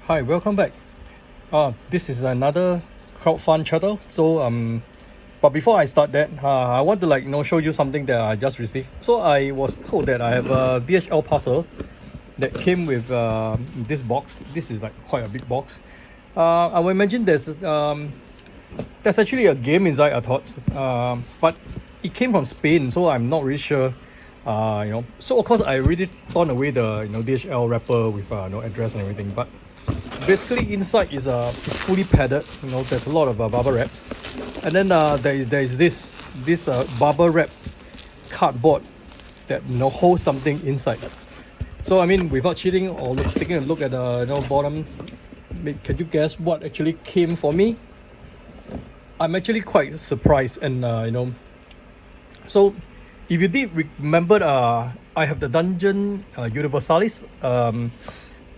Hi, welcome back. This is another crowdfund channel. But before I start that, I want to show you something that I just received. So I was told that I have a DHL parcel that came with this box. This is like quite a big box. I would imagine there's actually a game inside, I thought, but it came from Spain, so I'm not really sure. So of course I already torn away the DHL wrapper with no address and everything, but basically inside is fully padded. There's a lot of bubble wraps, and then there is this bubble wrap cardboard that holds something inside. So I mean, without cheating or taking a look at the bottom, can you guess what actually came for me? I'm actually quite surprised, and so if you did remember, I have the dungeon Universalis,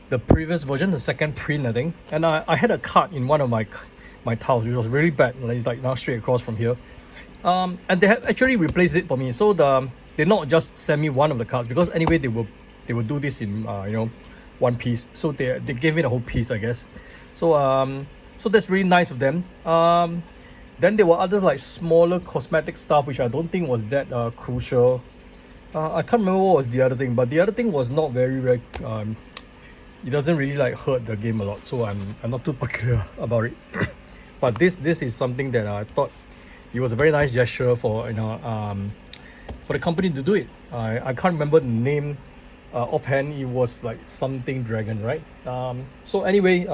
the previous version, the second print, I think, and I had a card in one of my tiles, which was really bad. It's like now straight across from here, and they have actually replaced it for me. So they not just send me one of the cards, because anyway they will do this in one piece. So they gave me the whole piece, I guess. So that's really nice of them. Then there were others like smaller cosmetic stuff, which I don't think was that crucial. I can't remember what was the other thing, but the other thing was not very it doesn't really hurt the game a lot, so I'm not too particular about it. But this is something that I thought it was a very nice gesture for for the company to do it. I can't remember the name offhand. It was like something dragon, right? So anyway,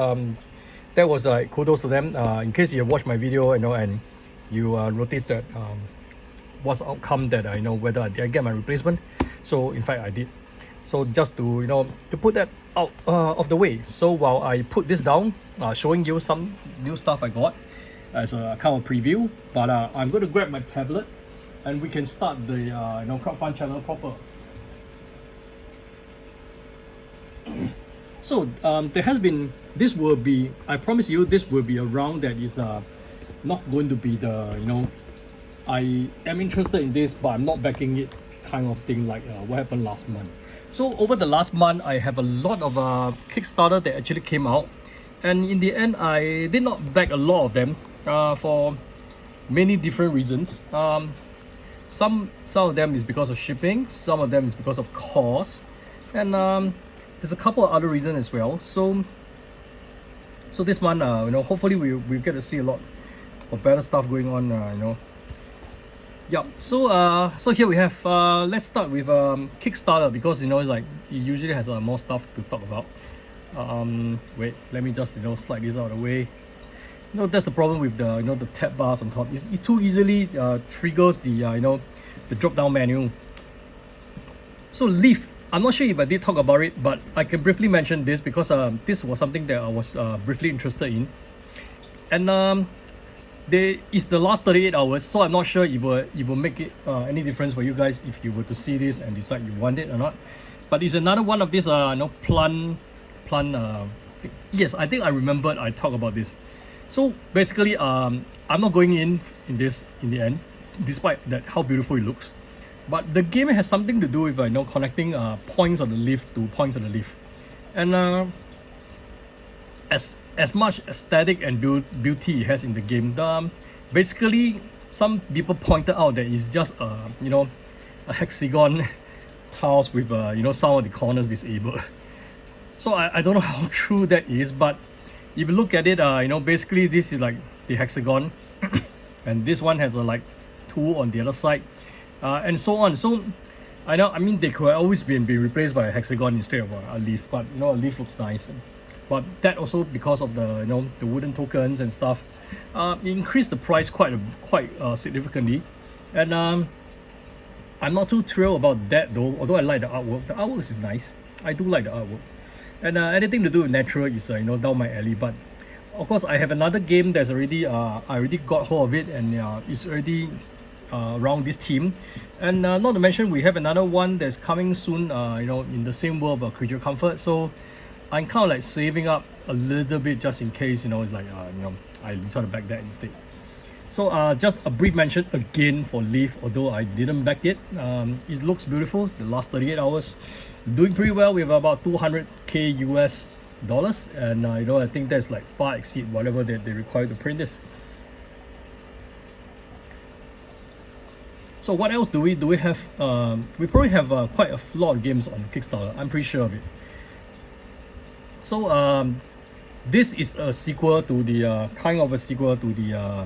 that was kudos to them. In case you watched my video, and you noticed that what's the outcome, that I know whether I did get my replacement. So in fact I did. So just to to put that out of the way. So while I put this down, showing you some new stuff I got as a kind of preview, but I'm going to grab my tablet and we can start the crowdfund channel proper. So there has been, this will be, I promise you, this will be a round that is not going to be the I am interested in this but I'm not backing it kind of thing, like what happened last month. So over the last month, I have a lot of Kickstarter that actually came out, and in the end I did not back a lot of them for many different reasons. Some of them is because of shipping, some of them is because of cost, and there's a couple of other reasons as well. So this month, hopefully we get to see a lot of better stuff going on. Yeah, so here we have, let's start with Kickstarter, because it's like it usually has more stuff to talk about. Wait, let me just slide this out of the way. That's the problem with the the tab bars on top. It too easily triggers the the drop down menu. So Leaf, I'm not sure if I did talk about it, but I can briefly mention this because this was something that I was briefly interested in, and it's the last 38 hours, so I'm not sure if it will make it any difference for you guys if you were to see this and decide you want it or not. But it's another one of these plant yes, I think I remembered I talked about this. So basically I'm not going in this in the end, despite that how beautiful it looks. But the game has something to do with connecting points of the leaf to points of the leaf, and as much aesthetic and beauty it has in the game, basically some people pointed out that it's just a hexagon tiles with some of the corners disabled. So I don't know how true that is, but if you look at it, basically this is like the hexagon and this one has a two on the other side, and so on. So I mean they could always be replaced by a hexagon instead of a leaf, but a leaf looks nice. But that also because of the the wooden tokens and stuff, it increased the price quite significantly, and I'm not too thrilled about that though. Although I like the artwork, the artwork is nice. I do like the artwork, and anything to do with natural is down my alley. But of course, I have another game that's already I already got hold of it, and it's already around this theme, and not to mention we have another one that's coming soon. In the same world of Creature Comfort. So I'm kind of saving up a little bit just in case, it's I sort of back that instead. So just a brief mention again for Leaf, although I didn't back it. It looks beautiful. The last 38 hours doing pretty well with about 200k US and I think that's like far exceed whatever that they require to print this. So what else do we have? We probably have quite a lot of games on Kickstarter. I'm pretty sure of it. So this is a sequel to the kind of a sequel to the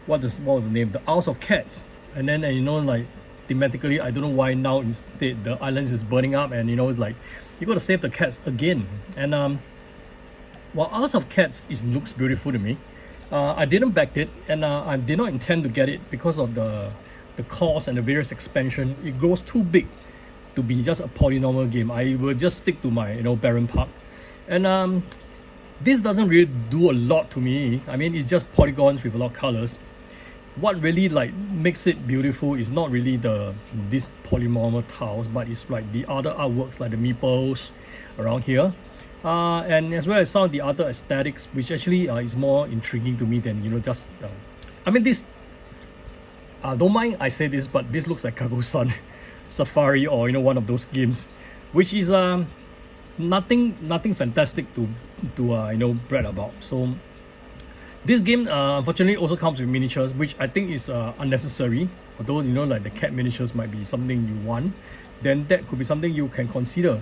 what was the name? The Isles of Cats. And then like thematically, I don't know why now instead the islands is burning up, and it's like you got to save the cats again. And while Isles of Cats looks beautiful to me, I didn't back it, and I did not intend to get it because of the cost and the various expansion. It grows too big to be just a polynomial game. I will just stick to my Baron Park, and this doesn't really do a lot to me. I mean, it's just polygons with a lot of colors. What really like makes it beautiful is not really this polynomial tiles, but it's like the other artworks like the meeples around here, and as well as some of the other aesthetics, which actually is more intriguing to me than just. I mean, this. Don't mind I say this, but this looks like Cargo-san Safari or one of those games, which is nothing fantastic to brag about. So this game unfortunately also comes with miniatures, which I think is unnecessary. Although like the cat miniatures might be something you want, then that could be something you can consider.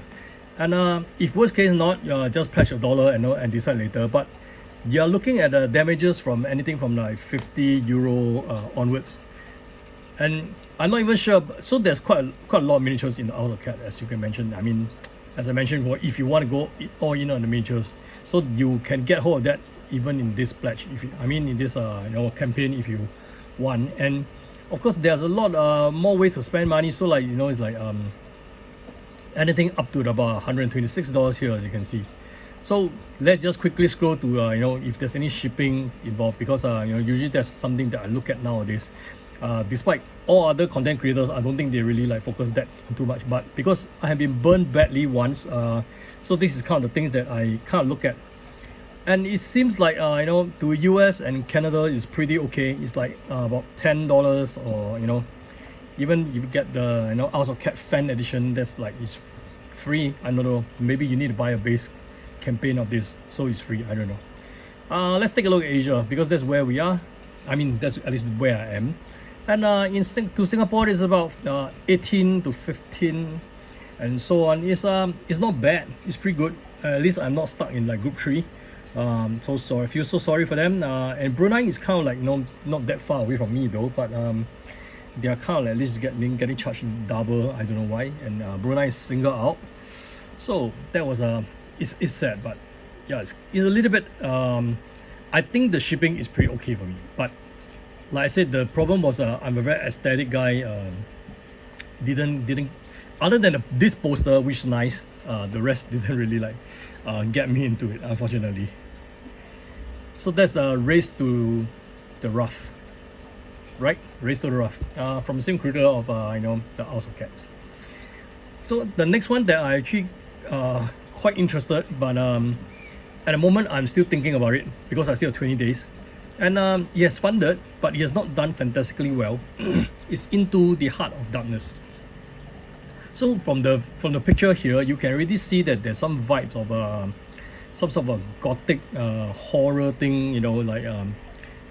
And if worst case not, just pledge $1 and decide later. But you're looking at damages from anything from like €50 onwards. And I'm not even sure, so there's quite a lot of miniatures in the Isles of Cat, as you can mention. I mean, as I mentioned before, if you want to go all in on the miniatures, so you can get hold of that even in this pledge. In this campaign, if you want. And of course, there's a lot more ways to spend money. So like it's like anything up to about $126 here, as you can see. So let's just quickly scroll to if there's any shipping involved, because usually that's something that I look at nowadays. Despite all other content creators, I don't think they really like focus that too much. But because I have been burned badly once, so this is kind of the things that I kind of look at. And it seems like to US and Canada is pretty okay. It's like about $10, or even if you get the Isles of Cat fan edition, that's like it's free. I don't know. Maybe you need to buy a base campaign of this, so it's free. I don't know. Let's take a look at Asia, because that's where we are. I mean, that's at least where I am. And to Singapore is about 18 to 15 and so on. It's not bad. It's pretty good. At least I'm not stuck in like group 3. So sorry, I feel so sorry for them. And Brunei is kind of like not that far away from me though, but they are kind of like at least getting charged double. I don't know why. And Brunei is single out. So that was it's sad, but yeah, it's a little bit. I think the shipping is pretty okay for me, but like I said, the problem was I'm a very aesthetic guy. Didn't other than this poster, which is nice, the rest didn't really like get me into it, unfortunately. So that's the Race to the Raft, right? Race to the Raft, from the same creator of the Isles of Cats. So the next one that I actually quite interested, but at the moment I'm still thinking about it because I still have 20 days. And he has funded, but he has not done fantastically well. It's Into the Heart of Darkness. So from the picture here, you can already see that there's some vibes of some sort of a gothic horror thing, like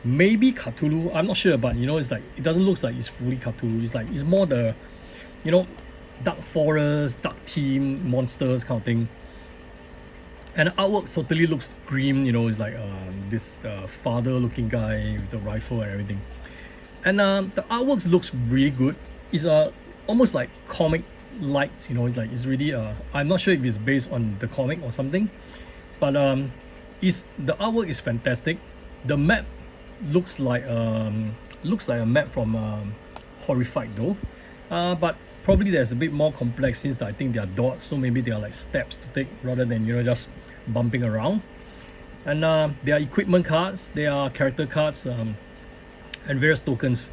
maybe Cthulhu. I'm not sure, but it's like it doesn't look like it's fully Cthulhu. It's like it's more the dark forest, dark theme, monsters kind of thing. And the artwork totally looks grim, it's like this father-looking guy with the rifle and everything. And the artwork looks really good. It's almost like comic-like, it's like it's really. I'm not sure if it's based on the comic or something, but the artwork is fantastic. The map looks like a map from Horrified though, but probably there's a bit more complex since I think they are dots, so maybe they are like steps to take rather than just bumping around. And there are equipment cards, there are character cards, and various tokens.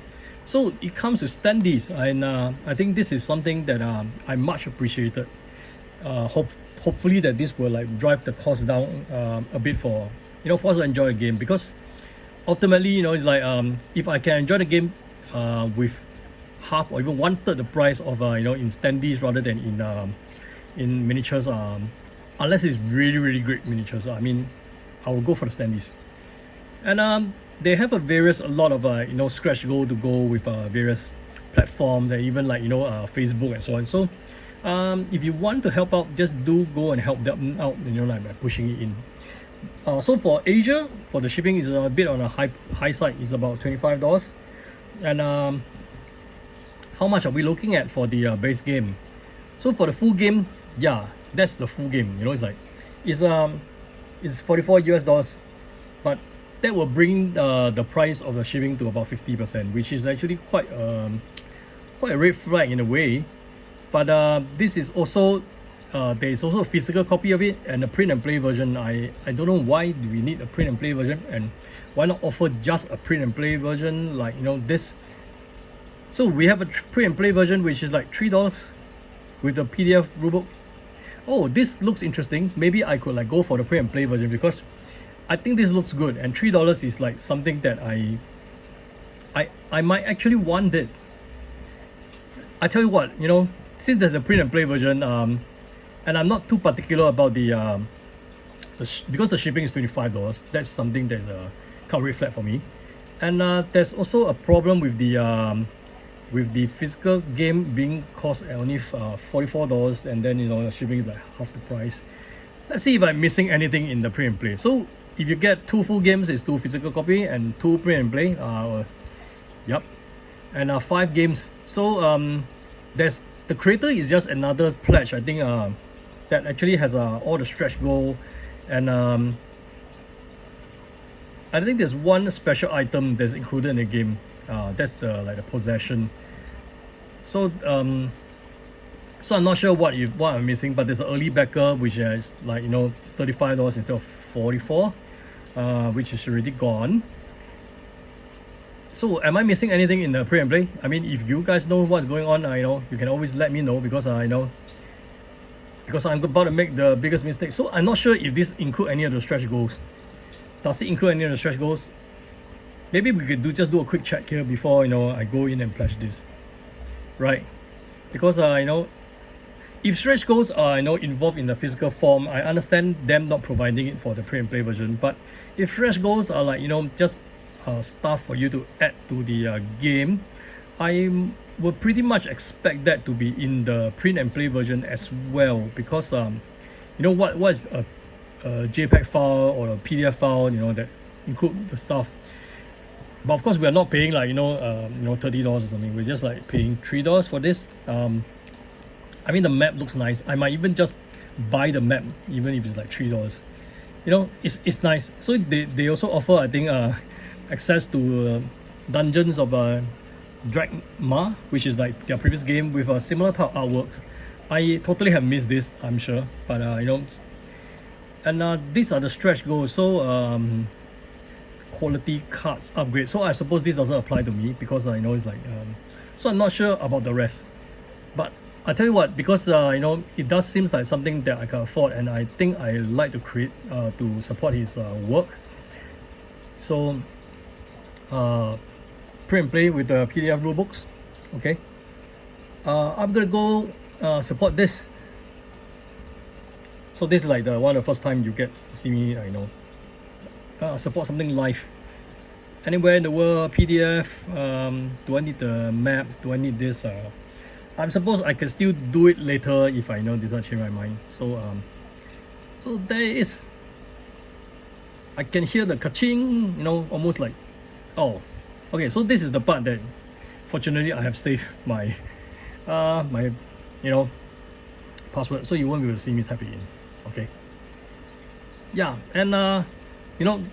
So it comes with standees, and I think this is something that I much appreciated. Hopefully that this will like drive the cost down a bit for for us to enjoy a game, because ultimately it's like if I can enjoy the game with half or even 1/3 the price of in standees rather than in miniatures, unless it's really really great miniatures. I mean, I will go for the standees. And they have a lot of scratch goal to go with various platforms and even like Facebook and so on. So if you want to help out, just do go and help them out, like by pushing it in. So for Asia, for the shipping is a bit on a high side. It's about $25. And how much are we looking at for the base game? So for the full game, yeah, that's the full game. It's $44, but that will bring the price of the shipping to about 50%, which is actually quite a red flag in a way. But this is also there is also a physical copy of it and a print and play version. I don't know why do we need a print and play version, and why not offer just a print and play version like this. So we have a print and play version which is like $3 with the PDF rulebook. Oh, this looks interesting. Maybe I could like go for the print and play version because I think this looks good, and $3 is like something that I might actually want it. I tell you what, since there's a print and play version, and I'm not too particular about because the shipping is $25. That's something that's a kind of red flag for me. And there's also a problem with the physical game being cost at only $44, and then the shipping is like half the price. Let's see if I'm missing anything in the print and play. So if you get 2 full games, it's 2 physical copy and 2 print and play. Yep, and 5 games. So there's the creator is just another pledge. I think that actually has all the stretch goal, and I think there's one special item that's included in the game. That's the possession. So so I'm not sure what I'm missing, but there's an early backer which is like it's $35 instead of $44, which is already gone. So am I missing anything in the print and play? I mean, if you guys know what's going on, you can always let me know, because because I'm about to make the biggest mistake. So I'm not sure if this include any of the stretch goals. Does it include any of the stretch goals? Maybe we could just do a quick check here before I go in and pledge this, right? Because if stretch goals are involved in the physical form, I understand them not providing it for the print and play version. But if stretch goals are like just stuff for you to add to the game, I would pretty much expect that to be in the print and play version as well, because what is a JPEG file or a PDF file that include the stuff. But of course we are not paying like $30 or something. We're just like paying $3 for this. I mean, the map looks nice. I might even just buy the map even if it's like $3. It's nice. So they also offer, I think, access to dungeons of Dragma, which is like their previous game with a similar type of artworks. I totally have missed this, I'm sure, but and these are the stretch goals. So quality cards upgrade. So I suppose this doesn't apply to me because it's like so I'm not sure about the rest. But I tell you what, because it does seems like something that I can afford, and I think I like to create to support his work. So print and play with the PDF rulebooks. Okay, I'm gonna go support this. So this is like one of the first time you get to see me support something live anywhere in the world. PDF. Do I need the map? Do I need this? I suppose I can still do it later if I decide to change my mind. So so there it is. I can hear the ka-ching, almost like, oh, okay. So this is the part that fortunately I have saved my my password, so you won't be able to see me type it in. Okay, yeah. And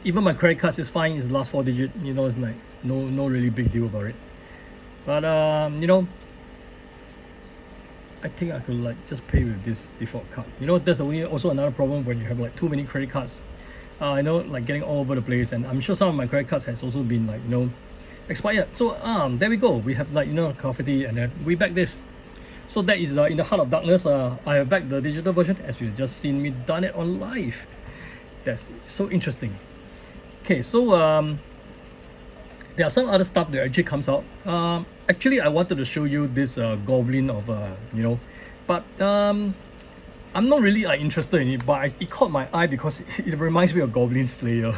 even my credit card is fine. It's the last 4 digit. It's like no really big deal about it. But I think I could like just pay with this default card. There's also another problem when you have like too many credit cards. Like getting all over the place, and I'm sure some of my credit cards has also been like expired. So there we go. We have like confetti, and then we back this. So that is in the Heart of Darkness. I have backed the digital version, as you've just seen me done it on live. That's so interesting. Okay, so there are some other stuff that actually comes out. Actually, I wanted to show you this goblin of but I'm not really like interested in it, but it caught my eye because it reminds me of Goblin Slayer.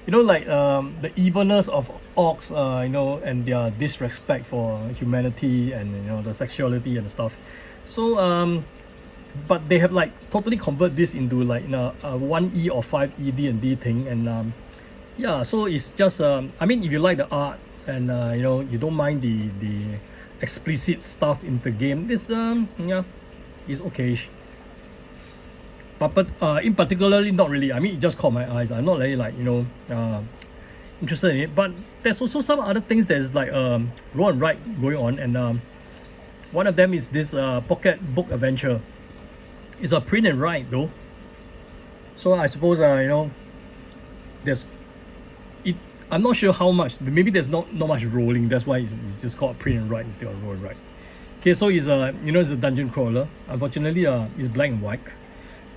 You know, like the evilness of orcs, you know, and their disrespect for humanity and you know the sexuality and stuff. So but they have like totally convert this into like a 1E or 5E D&D thing, and yeah, so it's just I mean, if you like the art and you know you don't mind the explicit stuff in the game, this yeah, is okay. But in particularly not really. I mean, it just caught my eyes. I'm not really like you know interested in it. But there's also some other things that's like roll and write going on, and one of them is this pocket book adventure. It's a print and write though. So I suppose you know there's it. I'm not sure how much. Maybe there's not much rolling. That's why it's just called print and write instead of roll and write. Okay, so it's you know it's a dungeon crawler. Unfortunately, it's black and white.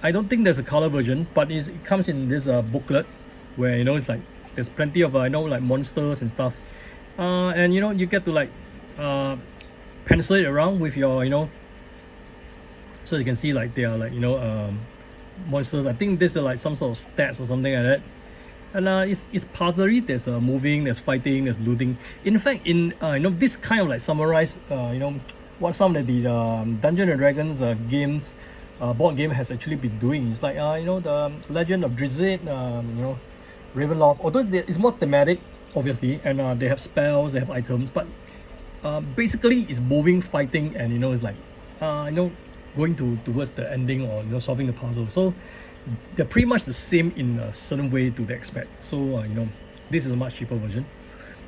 I don't think there's a color version, but it comes in this booklet where you know it's like there's plenty of you know like monsters and stuff, and you know you get to like pencil it around with your you know, so you can see like they are like you know monsters. I think this is like some sort of stats or something like that, and it's puzzlery. There's moving, there's fighting, there's looting. In fact, in you know this kind of like summarize you know what some of the Dungeons and Dragons games. Board game has actually been doing. It's like you know the Legend of Drizzt, you know, Ravenloft. Although it's more thematic, obviously, and they have spells, they have items, but basically it's moving, fighting, and you know it's like you know going towards the ending or you know solving the puzzle. So they're pretty much the same in a certain way to the aspect. So you know this is a much cheaper version,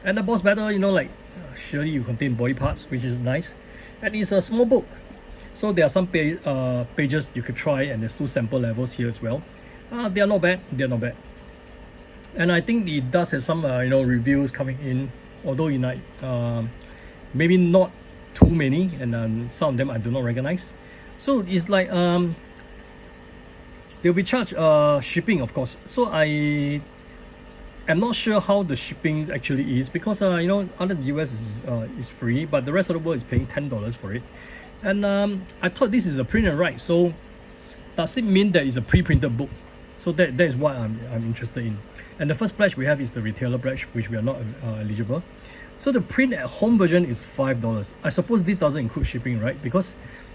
and the boss battle, you know, like surely you contain body parts, which is nice, and it's a small book. So there are some pages you could try, and there's 2 sample levels here as well. They are not bad. They are not bad. And I think it does have some you know reviews coming in, although you like maybe not too many, and some of them I do not recognize. So it's like they'll be charged shipping, of course. So I am not sure how the shipping actually is, because you know under the US is free, but the rest of the world is paying $10 for it. And I thought this is a print and write, so does it mean that it's a pre-printed book? So that is what I'm interested in. And the first pledge we have is the retailer pledge, which we are not eligible. So the print at home version is $5. I suppose this doesn't include shipping, right? Because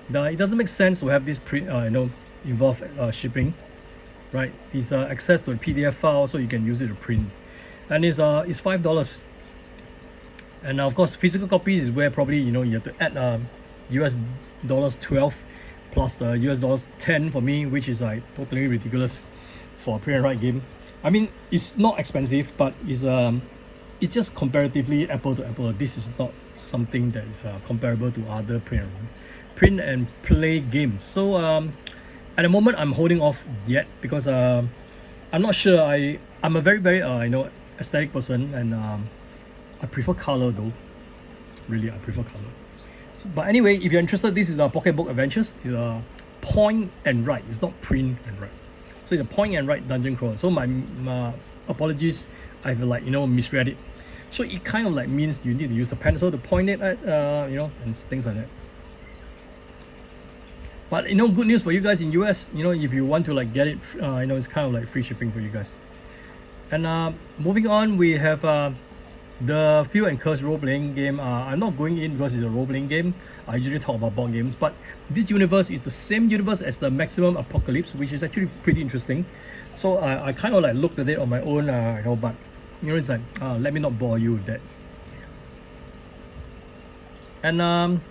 it doesn't make sense to have this print you know involve shipping, right? It's access to a PDF file, so you can use it to print, and it's $5. And of course, physical copies is where probably you know you have to add US dollars 12 plus the US dollars 10 for me, which is like totally ridiculous for a print and write game. I mean, it's not expensive, but it's just comparatively apple to apple. This is not something that is comparable to other print and play games. So at the moment I'm holding off yet, because I'm not sure. I'm a very you know aesthetic person, and I prefer color though. Really, I prefer color. But anyway, if you're interested, this is a Pocketbook Adventures. It's a point and write. It's not print and write. So it's a point and write dungeon crawler. So my apologies, I've like you know misread it. So it kind of like means you need to use the pencil to point it at you know, and things like that. But you know, good news for you guys in US. You know, if you want to like get it, you know, it's kind of like free shipping for you guys. And moving on, we have the Fear and Curse role-playing game. I'm not going in because it's a role-playing game. I usually talk about board games, but this universe is the same universe as the Maximum Apocalypse, which is actually pretty interesting. So I kind of like looked at it on my own, you know, but you know, it's like let me not bore you with that. And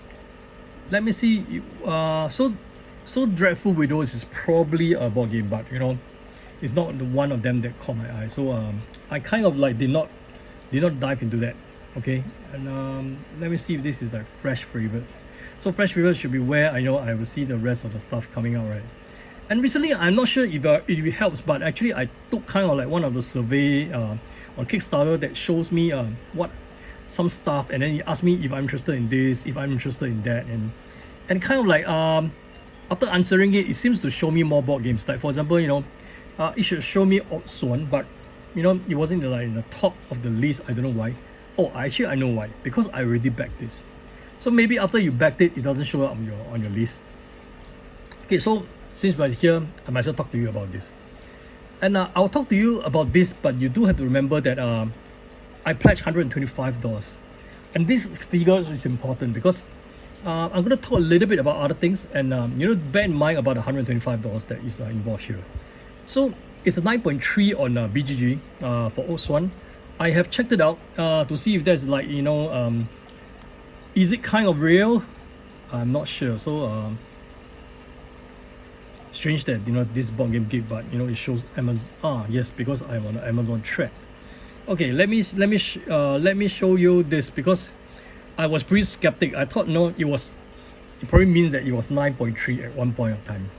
let me see. So Dreadful Widows is probably a board game, but you know, it's not the one of them that caught my eye. So I kind of like did not dive into that. Okay, and let me see if this is like fresh favorites. So fresh favorites should be where I know I will see the rest of the stuff coming out, right? And recently, I'm not sure if it helps, but actually I took kind of like one of the survey on Kickstarter that shows me what some stuff, and then he asked me if I'm interested in this, if I'm interested in that, and kind of like after answering it, it seems to show me more board games. Like for example, you know, it should show me Oathsworn, but you know, it wasn't like in the top of the list. I don't know why. Oh, actually I know why. Because I already backed this. So maybe after you backed it, it doesn't show up on your list. Okay, so since we're here, I might as well talk to you about this. And I'll talk to you about this, but you do have to remember that I pledged $125. And this figure is important because I'm going to talk a little bit about other things, and bear in mind about the $125 that is involved here. So it's a 9.3 on BGG for Oathsworn. I have checked it out to see if there's like, is it kind of real? I'm not sure. So strange that this board game gig, but it shows Amazon. Yes, because I'm on Amazon track. Okay, let me show you this, because I was pretty skeptic. I thought it probably means that it was 9.3 at one point of time.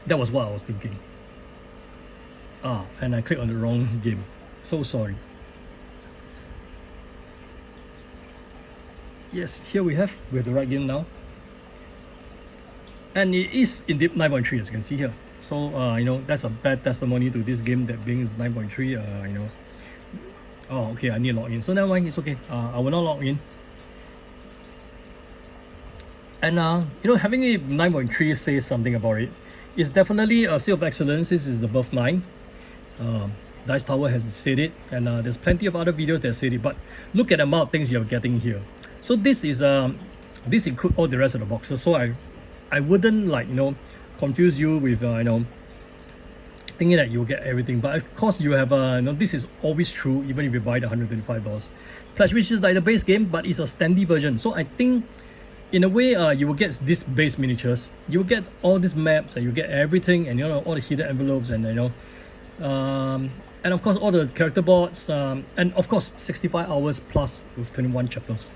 That was what I was thinking. And I clicked on the wrong game. So sorry. Yes, here we have the right game now. And it is indeed 9.3, as you can see here. So that's a bad testimony to this game that being is 9.3. Oh, okay, I need to log in. So never mind, it's okay. I will not log in. And having a 9.3 says something about it. It's definitely a seal of excellence. This is above 9. Dice Tower has said it, and there's plenty of other videos that said it. But look at the amount of things you're getting here. So this is this includes all the rest of the boxes. So I wouldn't confuse you with thinking that you'll get everything. But of course you have this is always true even if you buy the $125 pledge, which is like the base game, but it's a standy version. So I think in a way you will get this base miniatures, you will get all these maps, and you get everything, and all the hidden envelopes, and and of course all the character boards, and of course 65 hours plus with 21 chapters.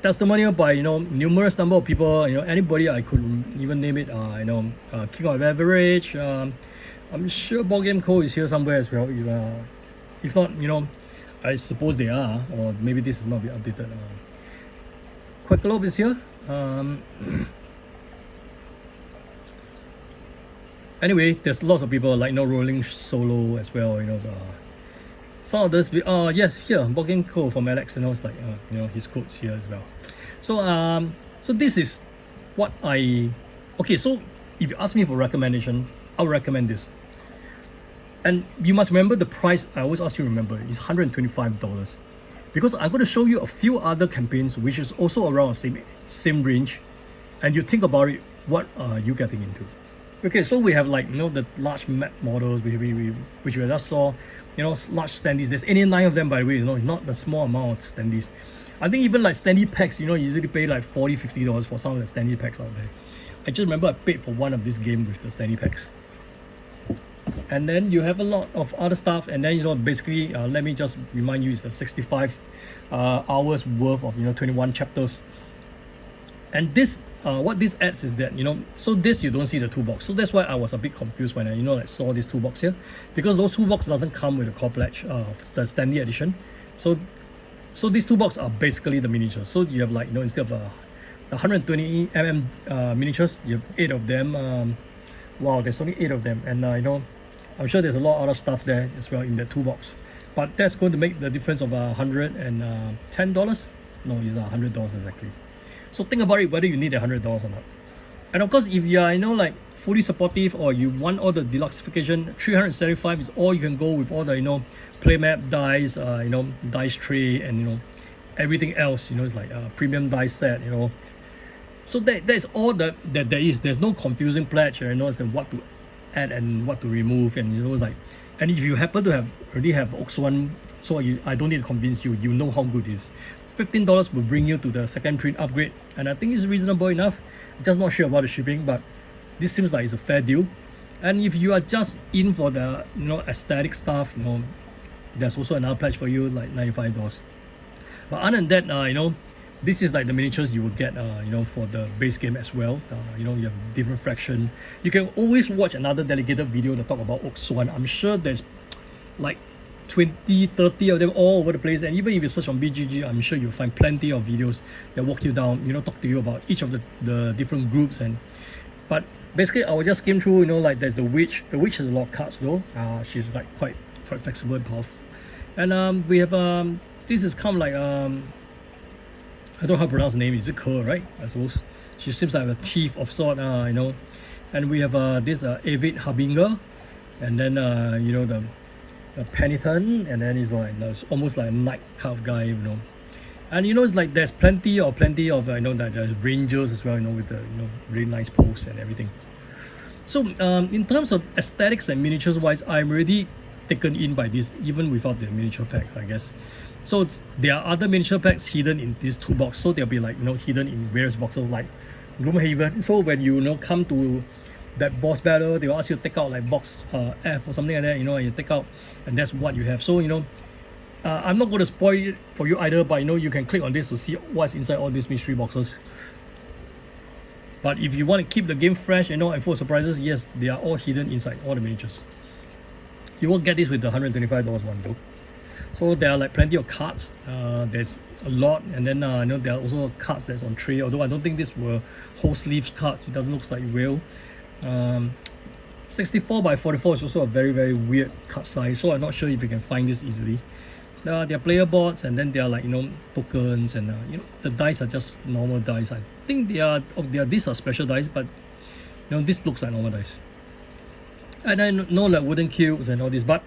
Testimonial by numerous number of people, anybody I could even name it, King of Average. I'm sure Board Game Co is here somewhere as well. If not, I suppose they are, or maybe this is not be updated. Quackalope is here. Anyway, there's lots of people like Rolling Solo as well. Some of this, yes, here Board Game Co from Alex, it's like his codes here as well. So so this is what okay. So if you ask me for recommendation, I'll recommend this. And you must remember the price. I always ask you to remember is $125, because I'm going to show you a few other campaigns which is also around the same range, and you think about it, what are you getting into? Okay, so we have the large map models which we just saw, large standees. There's 89 of them, by the way, not the small amount of standees. I think even like standee packs, you usually pay like $40-50 for some of the standee packs out there. I just remember I paid for one of this game with the standee packs. And then you have a lot of other stuff, and then basically let me just remind you, it's a 65 hours worth of 21 chapters. And this what this adds is that so this you don't see the toolbox. So that's why I was a bit confused when I saw this toolbox here, because those toolbox doesn't come with the core pledge, the standee edition. So these toolbox are basically the miniatures. So you have instead of 120 miniatures, you have 8 of them. Wow, there's only 8 of them, and I'm sure there's a lot of other stuff there as well in the toolbox. But that's going to make the difference of $110. No, it's $100 exactly. So think about it, whether you need $100 or not. And of course, if you are fully supportive, or you want all the deluxeification, $375 is all you can go with all the playmap dice, dice tray, and everything else. It's like a premium dice set. So that's all that there is. There's no confusing pledge, and what to add and what to remove, and it's like, and if you happen to already have Oathsworn, so I don't need to convince you. You know how good it is. $15 will bring you to the second print upgrade, and I think it's reasonable enough. Just not sure about the shipping, but this seems like it's a fair deal. And if you are just in for the aesthetic stuff, there's also another pledge for you, like $95. But other than that, this is like the miniatures you will get for the base game as well. You have different fraction. You can always watch another dedicated video to talk about Oathsworn. I'm sure there's like 20-30 of them all over the place, and even if you search on BGG, I'm sure you'll find plenty of videos that walk you down, talk to you about each of the different groups. But basically I will just skim through. Like there's the witch. The witch has a lot of cards though. She's like quite flexible and powerful. And we have this is kind of like I don't know how to pronounce the name. Is it Kerr, right? I suppose. She seems like a thief of sort, you know. And we have this Avid Harbinger, and then you know, the Penitent, and then it's like it's almost like a knight kind of guy, you know. And you know, it's like there's plenty of you know, that there's Rangers as well, you know, with the, you know, really nice posts and everything. So in terms of aesthetics and miniatures wise, I'm already taken in by this, even without the miniature packs, I guess. So there are other miniature packs hidden in this toolbox, so they'll be like, you know, hidden in various boxes like Gloomhaven. So when you know, come to that boss battle, they'll ask you to take out like box F or something like that, you know, and you take out, and that's what you have. So you know, I'm not going to spoil it for you either, but you know, you can click on this to see what's inside all these mystery boxes. But if you want to keep the game fresh, you know, and full of surprises, yes, they are all hidden inside all the miniatures. You won't get this with the $125 one though. So there are like plenty of cards. There's a lot, and then you know, there are also cards that's on tray. Although I don't think these were whole sleeve cards. It doesn't look like real. 64 by 44 is also a very, very weird card size. So I'm not sure if you can find this easily. There are player boards, and then there are like, you know, tokens, and you know, the dice are just normal dice. I think these are special dice, but you know, this looks like normal dice. And I know like wooden cubes and all this, but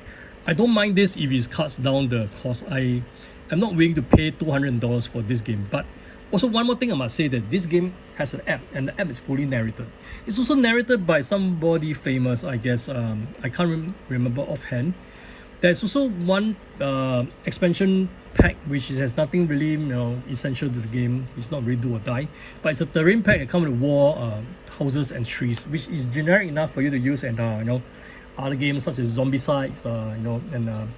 I don't mind this if it cuts down the cost. I'm not willing to pay $200 for this game. But also one more thing I must say, that this game has an app, and the app is fully narrated. It's also narrated by somebody famous, I guess. I can't remember offhand. There's also one expansion pack which has nothing really, you know, essential to the game. It's not really do or die, but it's a terrain pack that comes with war, houses and trees, which is generic enough for you to use in you know, other games such as Zombicides, you know, and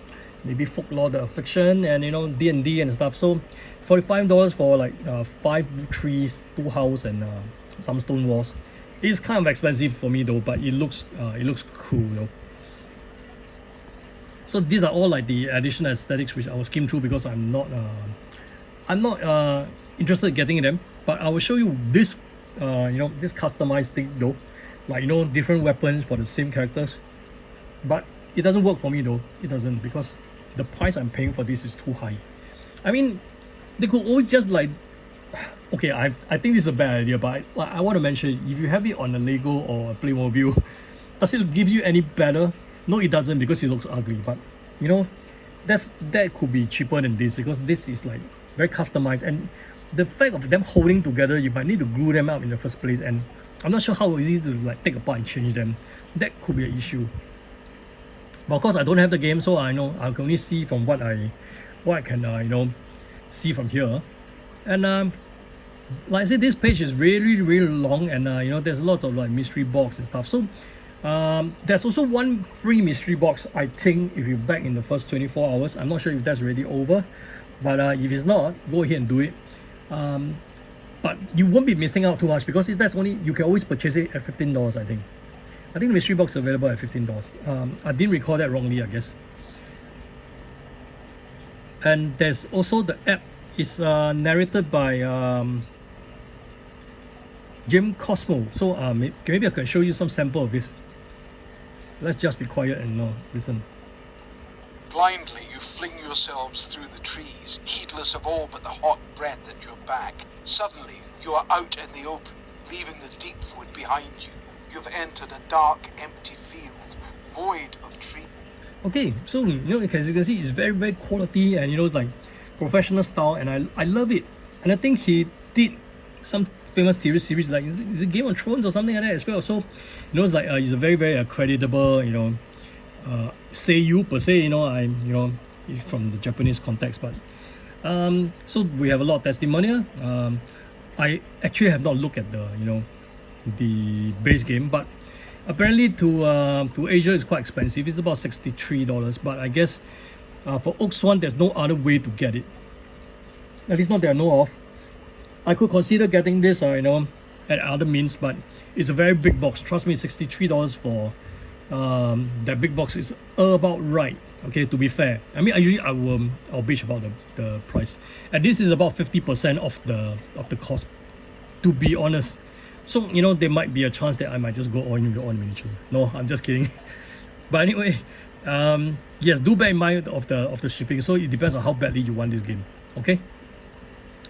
maybe Folklore the Affliction, and you know, D&D and stuff. So $45 for like 5 trees, 2 houses, and some stone walls. It's kind of expensive for me though, but it looks cool though. So these are all like the additional aesthetics which I will skim through because I'm not interested in getting them. But I will show you this, you know, this customized thing though, like, you know, different weapons for the same characters. But it doesn't work for me though. It doesn't, because the price I'm paying for this is too high. I mean, they could always just like, okay, I think this is a bad idea, but I want to mention, if you have it on a Lego or a Playmobil, does it give you any better? No, it doesn't, because it looks ugly. But you know, that could be cheaper than this, because this is like very customized, and the fact of them holding together, you might need to glue them up in the first place, and I'm not sure how easy to like take apart and change them. That could be an issue. But of course, I don't have the game, so I know I can only see from what I can you know, see from here. And like I said, this page is really, really long, and you know, there's lots of like mystery box and stuff. So there's also one free mystery box, I think, if you're back in the first 24 hours. I'm not sure if that's already over, but if it's not, go ahead and do it. But you won't be missing out too much, because that's only, you can always purchase it at $15, I think. I think the mystery box is available at $15. I didn't recall that wrongly, I guess. And there's also the app. It's narrated by Jim Cosmo. So maybe I can show you some sample of this. Let's just be quiet and listen. Blindly you fling yourselves through the trees, heedless of all but the hot breath at your back. Suddenly you are out in the open, leaving the deep wood behind you. You've entered a dark, empty field, void of trees. Okay, so you know, as you can see, it's very, very quality, and you know, it's like professional style, and I love it. And I think he did some famous TV series like, is it Game of Thrones or something like that as well. So you know, it's like he's a very, very creditable, you know, seiyuu per se, you know, I'm, you know, from the Japanese context. But so we have a lot of testimonial. I actually have not looked at the, you know, the base game, but apparently to Asia it's quite expensive. It's about $63, but I guess for Oathsworn there's no other way to get it, at least not that I know of. I could consider getting this you know, at other means, but it's a very big box. Trust me, $63 for that big box is about right. Okay, to be fair, I mean, I'll bitch about the price, and this is about 50% of the cost, to be honest. So you know, there might be a chance that I might just go on with miniatures. No, I'm just kidding. But anyway, yes, do bear in mind of the shipping. So it depends on how badly you want this game. Okay.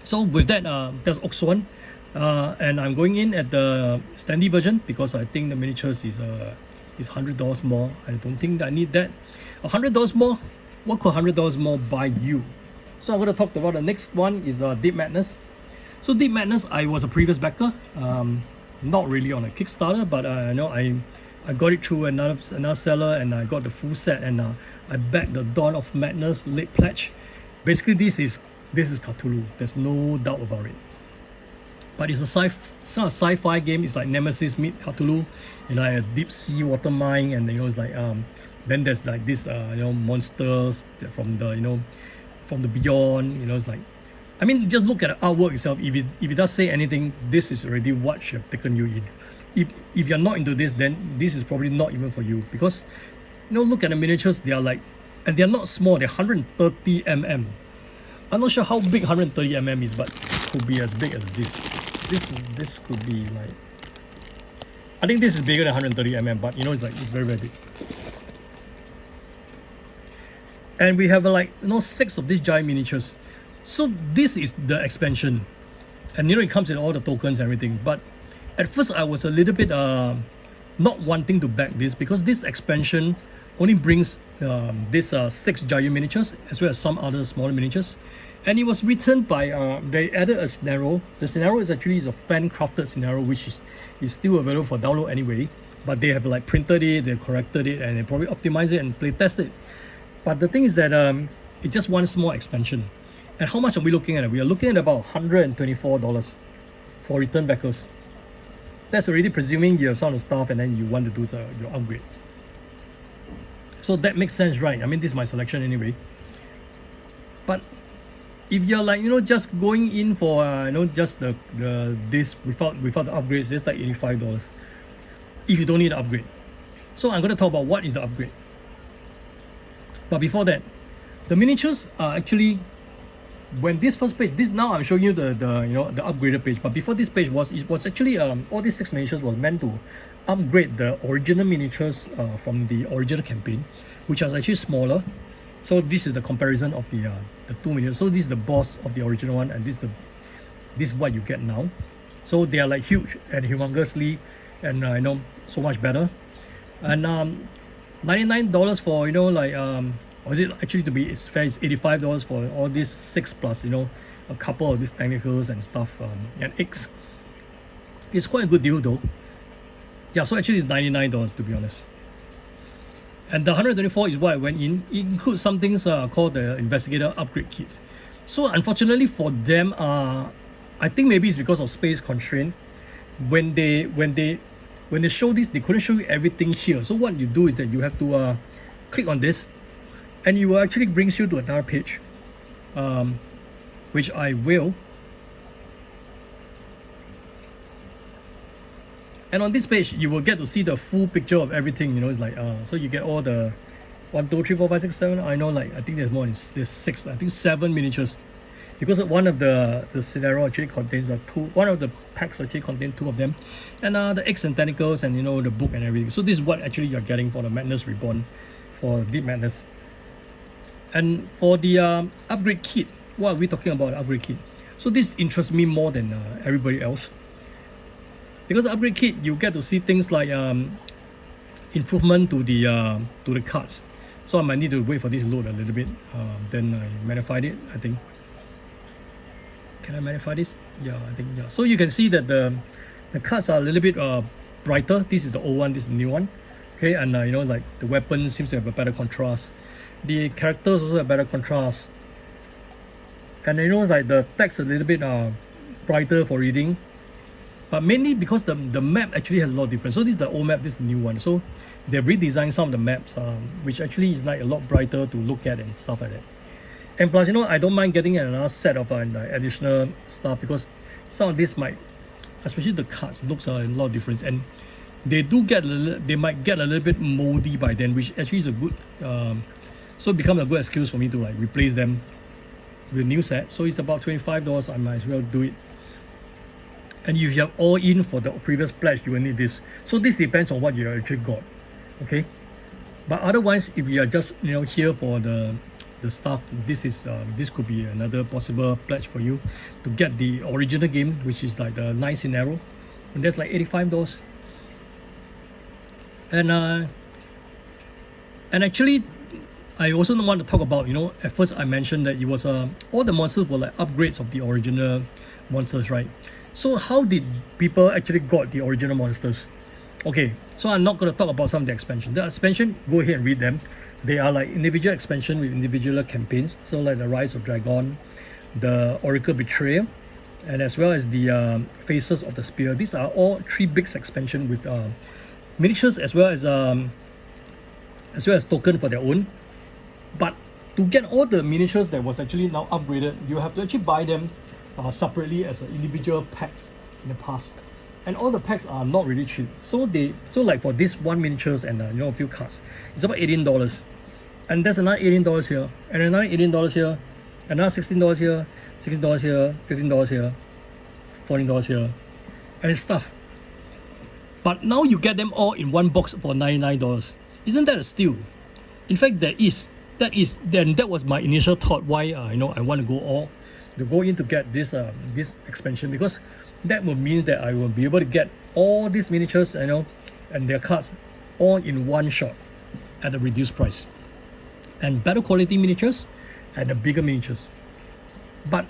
So with that, that's Oathsworn. And I'm going in at the standy version because I think the miniatures is $100 more. I don't think I need that. $100 more. What could $100 more buy you? So I'm going to talk about the next one is Deep Madness. So Deep Madness, I was a previous backer, not really on a Kickstarter, but I got it through another seller, and I got the full set, and I backed the Dawn of Madness late pledge. Basically, this is Cthulhu. There's no doubt about it. But it's a sci-fi game. It's like Nemesis meet Cthulhu, a deep sea water mine, and it's like then there's like this monsters from the beyond. It's like, I mean, just look at the artwork itself. If it does say anything, this is already what should have taken you in. If you're not into this, then this is probably not even for you, because look at the miniatures. They are like, and they're not small. They're 130 mm. I'm not sure how big 130 mm is, but it could be as big as this. This could be like, I think this is bigger than 130 mm, but it's very, very big. And we have 6 of these giant miniatures. So this is the expansion, and it comes in all the tokens and everything. But at first I was a little bit not wanting to back this, because this expansion only brings these 6 giant miniatures as well as some other smaller miniatures. And it was written by they added a scenario. The scenario is actually a fan crafted scenario, which is still available for download anyway, but they have printed it, they corrected it, and they probably optimized it and play tested it. But the thing is that it's just one small expansion. And how much are we looking at? We are looking at about $124 for return backers. That's already presuming you have some of the stuff and then you want to do your upgrade. So that makes sense, right? I mean, this is my selection anyway. But if you're just going in for just this without the upgrades, it's like $85 if you don't need an upgrade. So I'm going to talk about what is the upgrade. But before that, the miniatures are actually, when this first page, now I'm showing you the upgraded page. But before this page was actually all these 6 miniatures was meant to upgrade the original miniatures from the original campaign, which was actually smaller. So this is the comparison of the 2 miniatures. So this is the boss of the original one, and this is what you get now. So they are like huge and humongously, and so much better. And $99 for or is it actually, to be it's fair, it's $85 for all these 6 plus a couple of these technicals and stuff and eggs. It's quite a good deal though. Yeah, so actually it's $99 to be honest. And the 124 is what I went in. It includes some things called the Investigator Upgrade Kit. So unfortunately for them, I think maybe it's because of space constraint. When they show this, they couldn't show you everything here. So what you do is that you have to click on this, and it will actually brings you to another page, which I will. And on this page, you will get to see the full picture of everything. It's like so you get all the 1, 2, 3, 4, 5, 6, 7. I know, I think there's more. There's 6. I think 7 miniatures, because one of the scenario actually contains 2. One of the packs actually contains 2 of them, and the eggs and tentacles, and the book and everything. So this is what actually you're getting for the Madness Reborn, for Deep Madness. And for the upgrade kit, what are we talking about? The upgrade kit. So this interests me more than everybody else, because the upgrade kit you get to see things like improvement to the cards. So I might need to wait for this to load a little bit. Then I magnified it, I think. Can I magnify this? Yeah, I think, yeah. So you can see that the cards are a little bit brighter. This is the old one, this is the new one. Okay, and like the weapon seems to have a better contrast. The characters also have better contrast. And like the text a little bit brighter for reading. But mainly because the map actually has a lot of difference. So this is the old map, this is the new one. So they've redesigned some of the maps, which actually is like a lot brighter to look at and stuff like that. And plus, I don't mind getting another set of additional stuff, because some of this might, especially the cards, looks a lot of difference, and they might get a little bit moldy by then, which actually is a good, so it becomes a good excuse for me to replace them with a new set. So it's about $25. I might as well do it. And if you have all in for the previous pledge, you will need this. So this depends on what you actually got, okay? But otherwise, if you are just here for the the stuff, this could be another possible pledge for you to get the original game, which is like the 9 scenario, and that's like $85. And actually, I also want to talk about, at first I mentioned that it was all the monsters were like upgrades of the original monsters, right? So how did people actually got the original monsters? Okay, so I'm not going to talk about some of the expansion. The expansion, go ahead and read them. They are like individual expansion with individual campaigns. So like the Rise of Dragon, the Oracle Betrayal, and as well as the Faces of the Spear. These are all 3 big expansion with miniatures as well as token for their own. But to get all the miniatures that was actually now upgraded, you have to actually buy them separately as individual packs in the past. And all the packs are not really cheap. So like for this one miniatures and a few cards, it's about $18. And there's another $18 here, and another $18 here, another $16 here, $16 here, $15 here, $14 here, and stuff. But now you get them all in one box for $99. Isn't that a steal? In fact, that was my initial thought why I want to go in to get this expansion, because that would mean that I will be able to get all these miniatures, and their cards all in one shot at a reduced price, and better quality miniatures and the bigger miniatures. But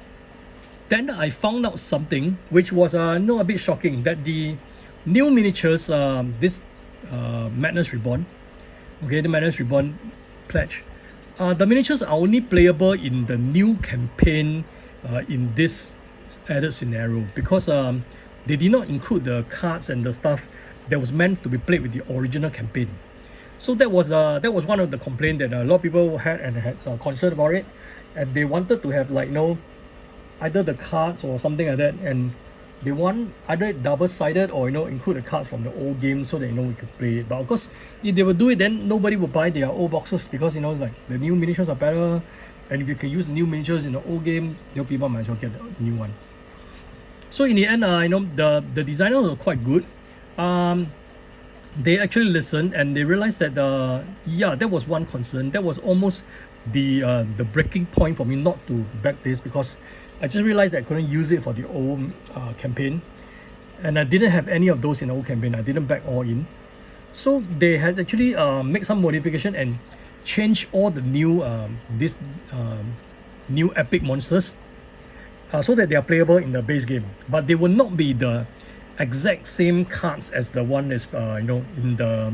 then I found out something which was a bit shocking, that the new miniatures, this Madness Reborn, okay, the Madness Reborn pledge, the miniatures are only playable in the new campaign in this added scenario, because they did not include the cards and the stuff that was meant to be played with the original campaign. So that was one of the complaints that a lot of people had concern about it, and they wanted to have either the cards or something like that, and they want either double-sided or include the cards from the old game so that we could play it. But of course, if they would do it, then nobody would buy their old boxes, because it's like the new miniatures are better, and if you can use new miniatures in the old game, people might as well get the new one. So in the end, the designers were quite good. They actually listened, and they realized that that was one concern. That was almost the breaking point for me not to back this, because I just realized that I couldn't use it for the old campaign, and I didn't have any of those in the old campaign. I didn't back all in. So they had actually made some modification and change all the new new epic monsters so that they are playable in the base game, but they will not be the exact same cards as the one that's in the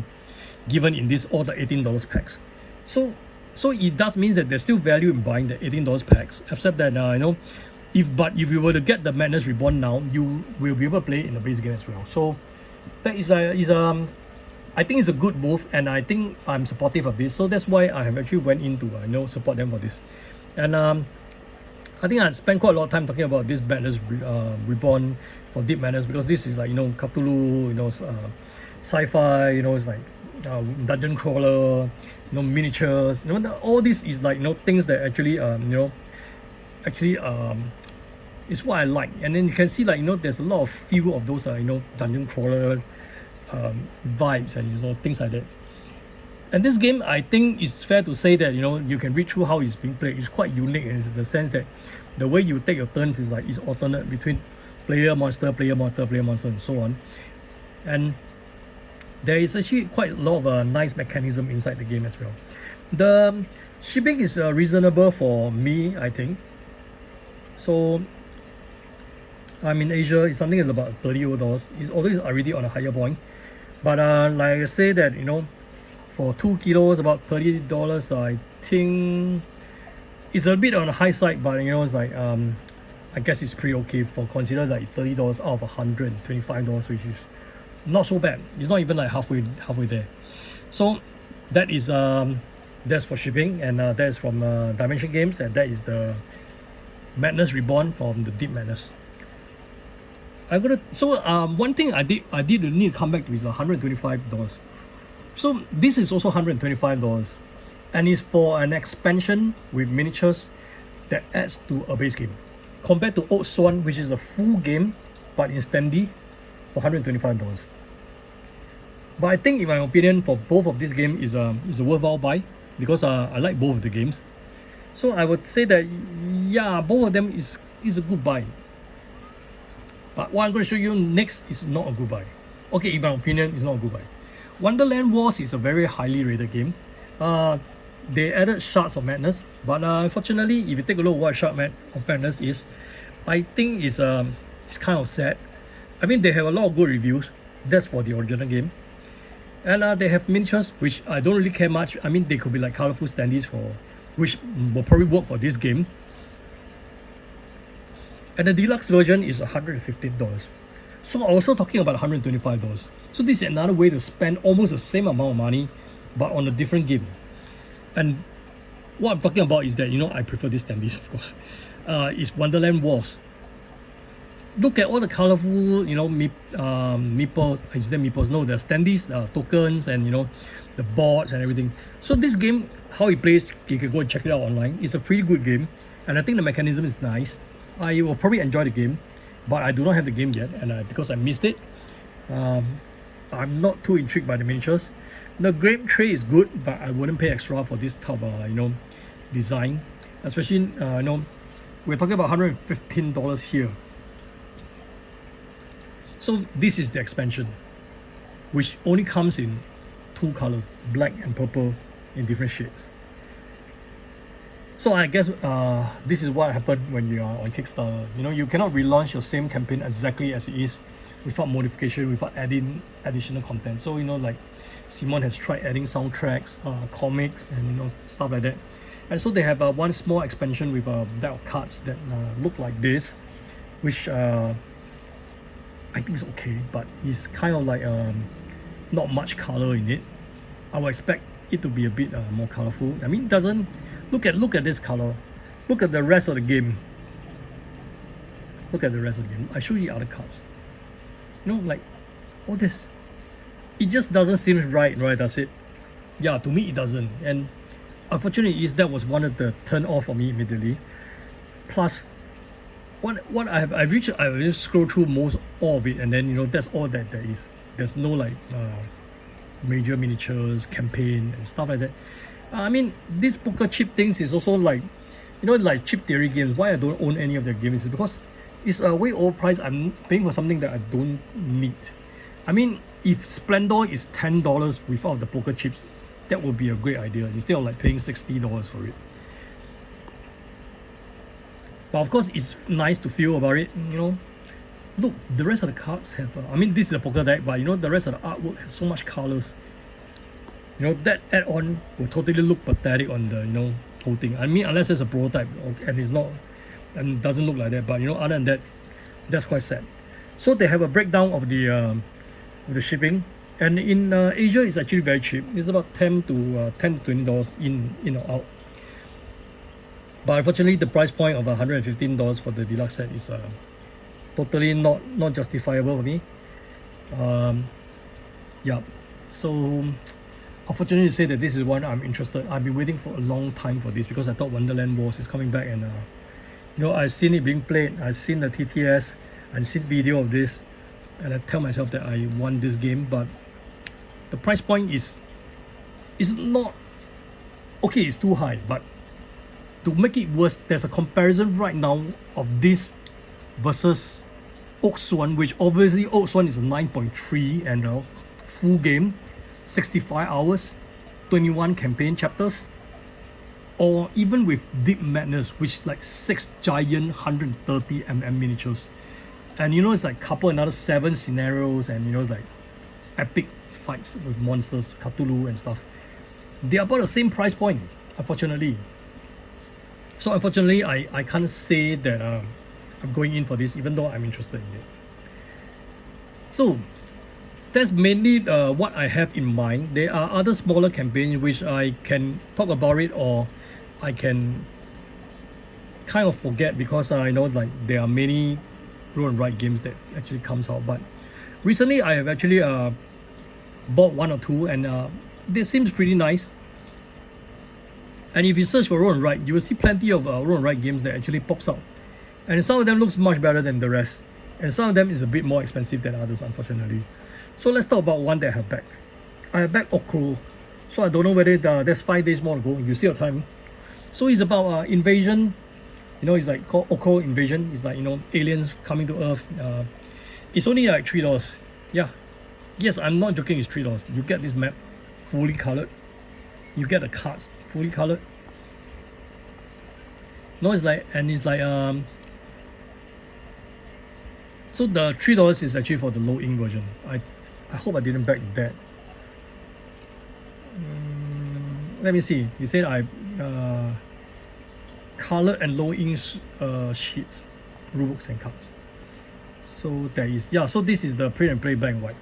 given in this all the $18 packs. So it does mean that there's still value in buying the $18 packs, except that if you were to get the Madness Reborn now, you will be able to play in the base game as well. So that is I think it's a good move, and I think I'm supportive of this. So that's why I have actually went in to support them for this. And I think I spent quite a lot of time talking about this Madness Reborn for Deep Madness, because this is like Cthulhu, sci-fi, it's like dungeon crawler, miniatures, all this is like things that actually is what I like. And then you can see there's a lot of feel of those dungeon crawler vibes and things like that. And this game, I think it's fair to say that you can read through how it's being played. It's quite unique in the sense that the way you take your turns is it's alternate between player monster, player monster, player monster, and so on. And there is actually quite a lot of nice mechanism inside the game as well. The shipping is reasonable for me, I think. So I'm in Asia. It's something that's about $30. Although it's already on a higher point, but like I say that for 2 kilos about $30. I think it's a bit on the high side, but it's like I guess it's pretty okay for consider that it's $30 out of $125, which is not so bad. It's not even like halfway there. So that is that's for shipping, and that's from Dimension Games, and that is the Madness Reborn from the Deep Madness. One thing I did need to come back to is $125. So this is also $125, and it's for an expansion with miniatures that adds to a base game, compared to Oathsworn, which is a full game but in standee for $125. But I think, in my opinion, for both of these games is a worthwhile buy, because I like both of the games. So I would say that yeah, both of them is a good buy. But what I'm going to show you next is not a good buy. Okay, in my opinion, it's not a good buy. Wonderland Wars is a very highly rated game. They added Shards of Madness, but unfortunately, if you take a look at what Shards of Madness is, I think it's kind of sad. I mean, they have a lot of good reviews. That's for the original game. And they have miniatures, which I don't really care much. I mean, they could be like colorful standees which will probably work for this game. And the deluxe version is $115. So I'm also talking about $125. So this is another way to spend almost the same amount of money, but on a different game. And what I'm talking about is that, you know, I prefer these standees, of course. It's Wonderland Wars. Look at all the colorful, you know, meeples. I say meeples. No, the standees, tokens, and you know, the boards and everything. So this game, how it plays, you can go and check it out online. It's a pretty good game, and I think the mechanism is nice. I will probably enjoy the game, but I do not have the game yet, and because I missed it, I'm not too intrigued by the miniatures. The game tray is good, but I wouldn't pay extra for this type of you know, design. Especially you know, we're talking about $115 here. So this is the expansion, which only comes in two colors, black and purple, in different shades. So I guess this is what happened when you are on Kickstarter. You know, you cannot relaunch your same campaign exactly as it is without modification, without adding additional content. So you know, like Simon has tried adding soundtracks, comics, and you know, stuff like that. And so they have one small expansion with a deck of cards that look like this, which I think is okay, but it's kind of like not much color in it. I would expect it to be a bit more colorful. I mean, it doesn't look at this color. Look at the rest of the game. Look at the rest of the game. I show you other cards. You know, like all this. It just doesn't seem right, does it? Yeah, to me it doesn't. And unfortunately, that was one of the turn off for me immediately. Plus, what I just scroll through most all of it, and then you know, that's all that there is. There's no like major miniatures, campaign, and stuff like that. I mean, this poker chip things is also like, you know, like chip theory games. Why I don't own any of their games is because it's a way overpriced. I'm paying for something that I don't need. I mean, if Splendor is $10 without the poker chips, that would be a great idea instead of like paying $60 for it. But of course, it's nice to feel about it, you know. Look, the rest of the cards have, I mean, this is a poker deck, but you know, the rest of the artwork has so much colors. You know, that add-on will totally look pathetic on the, you know, whole thing. I mean, unless it's a prototype, and it's not, and doesn't look like that. But you know, other than that, that's quite sad. So they have a breakdown of the shipping, and in Asia, it's actually very cheap. It's about $10 to $20 in or out. But unfortunately, the price point of $115 for the deluxe set is totally not justifiable for me. Yeah, so unfortunately to say that this is one I'm interested. I've been waiting for a long time for this because I thought Wonderland Wars is coming back, and you know, I've seen it being played, I've seen the TTS, I've seen video of this, and I tell myself that I want this game, but the price point is not okay. It's too high, but to make it worse, there's a comparison right now of this versus Oathsworn, which obviously Oathsworn is a 9.3 and full game, 65 hours, 21 campaign chapters, or even with Deep Madness, which like 6 giant 130mm miniatures, and you know, it's like couple another 7 scenarios, and you know, like epic fights with monsters, Cthulhu and stuff. They are about the same price point, unfortunately. So unfortunately, I can't say that I'm going in for this, even though I'm interested in it. So that's mainly what I have in mind. There are other smaller campaigns which I can talk about it, or I can kind of forget, because I know like there are many roll and write games that actually comes out. But recently I have actually bought 1 or 2, and they seems pretty nice. And if you search for roll and write, you will see plenty of roll and write games that actually pops out, and some of them looks much better than the rest, and some of them is a bit more expensive than others, unfortunately. So let's talk about one that I have back. I have back Okol. So I don't know whether there's 5 days more to go. You still have time. So it's about invasion. You know, it's like called Okol Invasion. It's like, you know, aliens coming to Earth. It's only like $3. Yeah, yes, I'm not joking. It's $3. You get this map fully colored. You get the cards fully colored. No, it's like, and it's like so the $3 is actually for the low ink version. I hope I didn't back that. Let me see. You said I color and low ink sheets, rulebooks and cards. So there is, yeah, so this is the print and play black and white.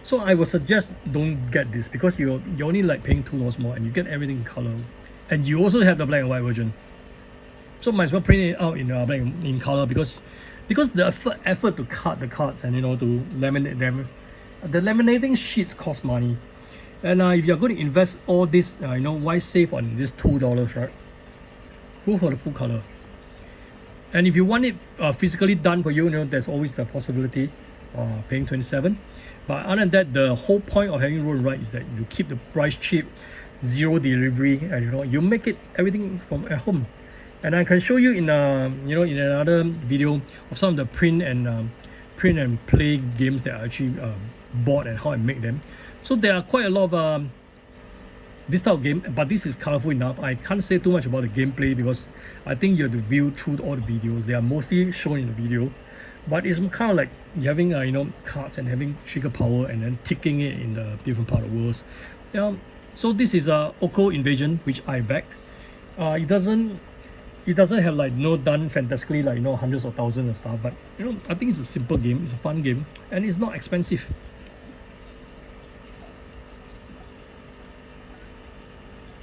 So I would suggest don't get this because you're only like paying $2 more and you get everything in color, and you also have the black and white version. So might as well print it out in black in color because the effort to cut the cards and, you know, to laminate them, the laminating sheets cost money. And if you're going to invest all this, you know, why save on this $2, right? Go for the full color. And if you want it physically done for you, you know, there's always the possibility paying $27. But other than that, the whole point of having roll and write is that you keep the price cheap, zero delivery, and, you know, you make it everything from at home. And I can show you in you know, in another video of some of the print and play games that I actually bought and how I make them. So there are quite a lot of this type of game, but this is colorful enough. I can't say too much about the gameplay because I think you have to view through all the videos. They are mostly shown in the video, but it's kind of like having you know, cards and having trigger power and then ticking it in the different part of the worlds. So this is Okol Invasion, which I backed. It doesn't have like, no, done fantastically like, you know, hundreds of thousands and stuff, but, you know, I think it's a simple game, it's a fun game, and it's not expensive.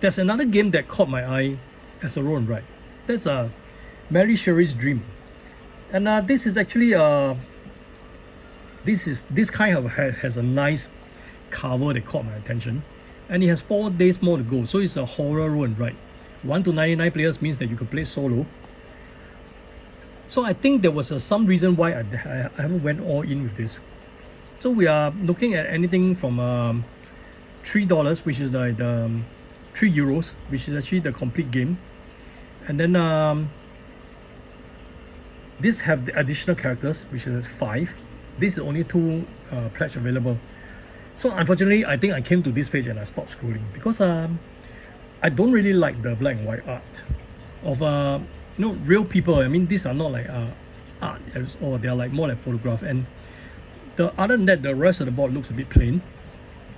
There's another game that caught my eye as a roll and write. That's Mary Sherry's Dream, and this is actually this kind of has a nice cover that caught my attention, and it has 4 days more to go. So it's a horror roll and write. 1 to 99 players means that you can play solo. So I think there was some reason why I haven't went all in with this. So we are looking at anything from $3, which is like the €3, which is actually the complete game, and then this have the additional characters, which is 5. This is only 2 pledge available. So unfortunately, I think I came to this page and I stopped scrolling because I don't really like the black and white art of you know, real people. I mean, these are not like art, or they are like more like photograph. And other than that, the rest of the board looks a bit plain.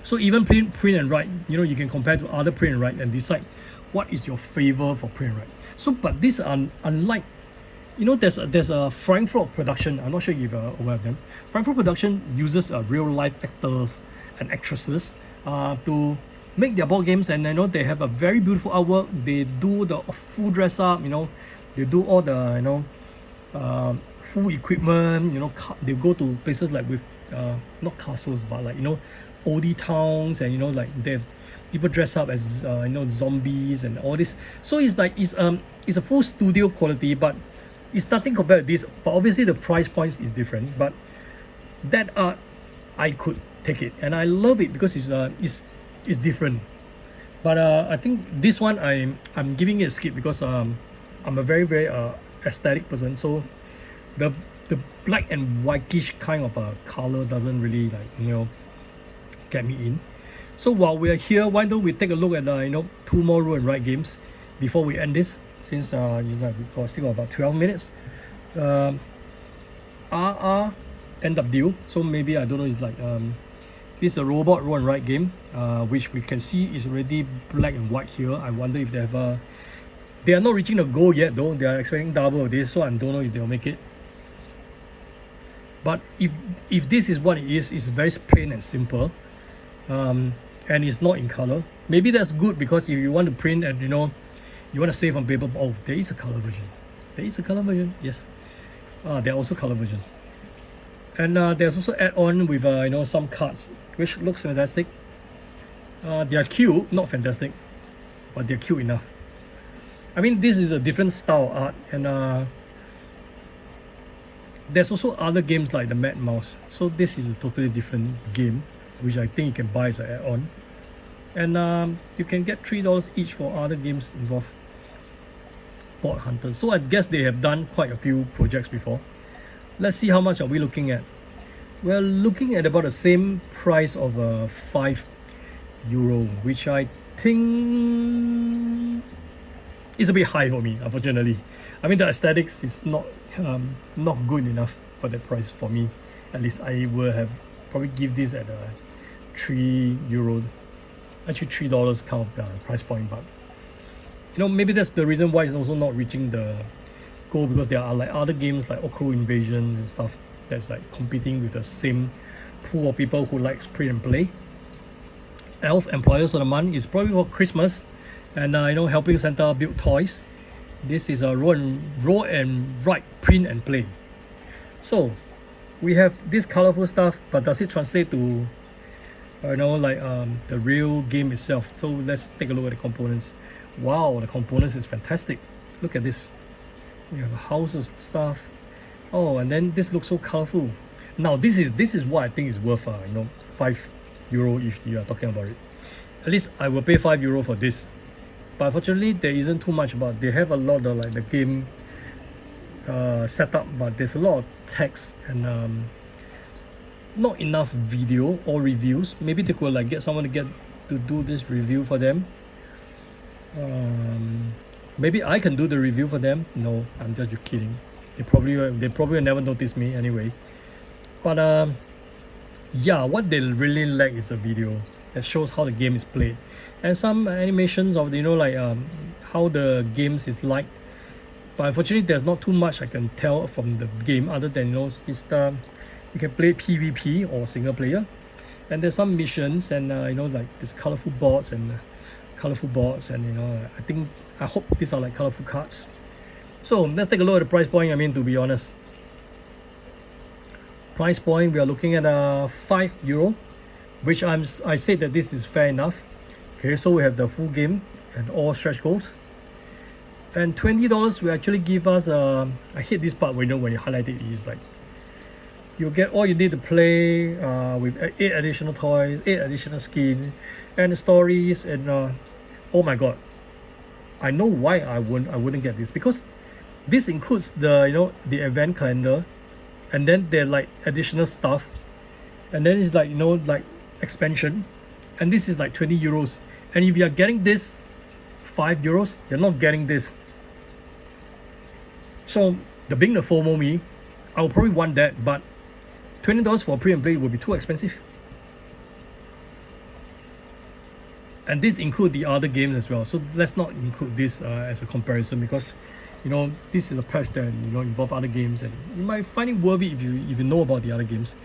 So even print and write, you know, you can compare to other print and write and decide what is your favor for print and write. So, but these are unlike, you know, there's a Frankfurt production. I'm not sure if you're aware of them. Frankfurt production uses real life actors and actresses to make their board games, and, you know, they have a very beautiful artwork. They do the full dress up, you know, they do all the, you know, full equipment, you know, they go to places like with not castles, but like, you know, oldie towns, and, you know, like they have people dress up as you know, zombies and all this. So it's like it's a full studio quality, but it's nothing compared to this. But obviously the price points is different, but that art, I could take it, and I love it because it's different. But I think this one I'm giving it a skip because I'm a very aesthetic person. So the black and whitish kind of color doesn't really, like, you know, get me in. So while we're here, why don't we take a look at you know, 2 more roll and write games before we end this, since you know, we've got still about 12 minutes. RR&W. So maybe, I don't know, it's like it's a robot roll and write game, which we can see is already black and white here. I wonder if they have they are not reaching the goal yet though. They are expecting double of this, so I don't know if they'll make it. But if this is what it is, it's very plain and simple, and it's not in color. Maybe that's good, because if you want to print and, you know, you want to save on paper, oh, there is a color version. There is a color version, yes. There are also color versions. And there's also add-on with you know, some cards, which looks fantastic. They are cute, not fantastic, but they're cute enough. I mean, this is a different style of art, and there's also other games like the Mad Mouse. So this is a totally different game, which I think you can buy as an add-on. And you can get $3 each for other games involved. Bot Hunters. So I guess they have done quite a few projects before. Let's see how much are we looking at. We're looking at about the same price of €5, which I think is a bit high for me, unfortunately. I mean, the aesthetics is not good enough for that price for me. At least I would have probably give this at €3, actually $3 kind of the price point. But you know, maybe that's the reason why it's also not reaching the goal, because there are like other games like Okol Invasion and stuff that's like competing with the same pool of people who likes print and play. Elf Employers of the Month is probably for Christmas, and you know, helping Santa build toys. This is a roll and write print and play. So we have this colorful stuff, but does it translate to you know, like the real game itself? So let's take a look at the components. Wow, the components is fantastic. Look at this. We have a house of stuff. Oh, and then this looks so colorful. Now this is what I think is worth you know, €5 if you are talking about it. At least I will pay €5 for this. But unfortunately, there isn't too much about. They have a lot of like the game setup, but there's a lot of text and not enough video or reviews. Maybe they could like get someone to do this review for them. Maybe I can do the review for them. No, I'm just kidding. They probably will never notice me anyway. But yeah, what they really lack is a video that shows how the game is played, and some animations of, you know, like how the games is like. But unfortunately, there's not too much I can tell from the game, other than, you know, it's you can play PvP or single player, and there's some missions, and you know, like this colorful boards and you know, I hope these are like colorful cards. So let's take a look at the price point. I mean, to be honest, price point, we are looking at €5, which I said that this is fair enough. Okay, so we have the full game and all stretch goals, and $20 will actually give us I hate this part when you highlight it. Is like you get all you need to play with 8 additional toys, 8 additional skins, and stories, and oh my god, I know why I wouldn't get this, because this includes the, you know, the event calendar, and then they're like additional stuff, and then it's like, you know, like expansion, and this is like €20. And if you are getting this €5, you're not getting this. So being the FOMO me, I will probably want that, but $20 for pre and play would be too expensive. And this include the other games as well. So let's not include this as a comparison, because, you know, this is a patch that, you know, involve other games, and you might find it worthy if you know about the other games.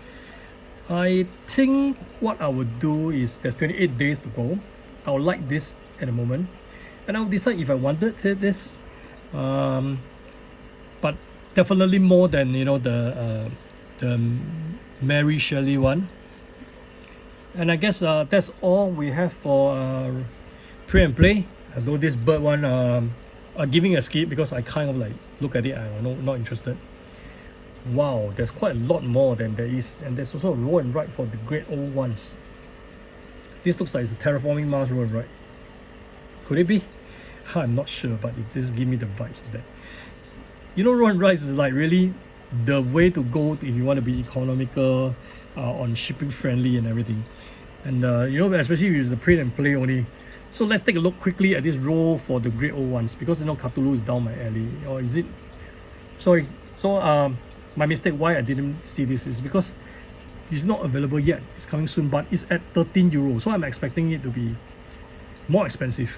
I think what I would do is, there's 28 days to go. I would like this at the moment, and I'll decide if I wanted this. But definitely more than, you know, the Mary Shelley one. And I guess that's all we have for pre and play. Although this bird one, giving a skip, because I kind of like look at it, I'm not interested. Wow, there's quite a lot more than there is, and there's also a roll and write for the great old ones. This looks like it's a terraforming Mars roll and write. Could it be? I'm not sure, but it does give me the vibes of that. You know, roll and write is like really the way to go if you want to be economical, on shipping friendly and everything. And you know, especially if it's the print and play only. So let's take a look quickly at this roll for the great old ones, because, you know, Cthulhu is down my alley. Or is it? Sorry. So my mistake why I didn't see this is because it's not available yet. It's coming soon, but it's at €13. So I'm expecting it to be more expensive.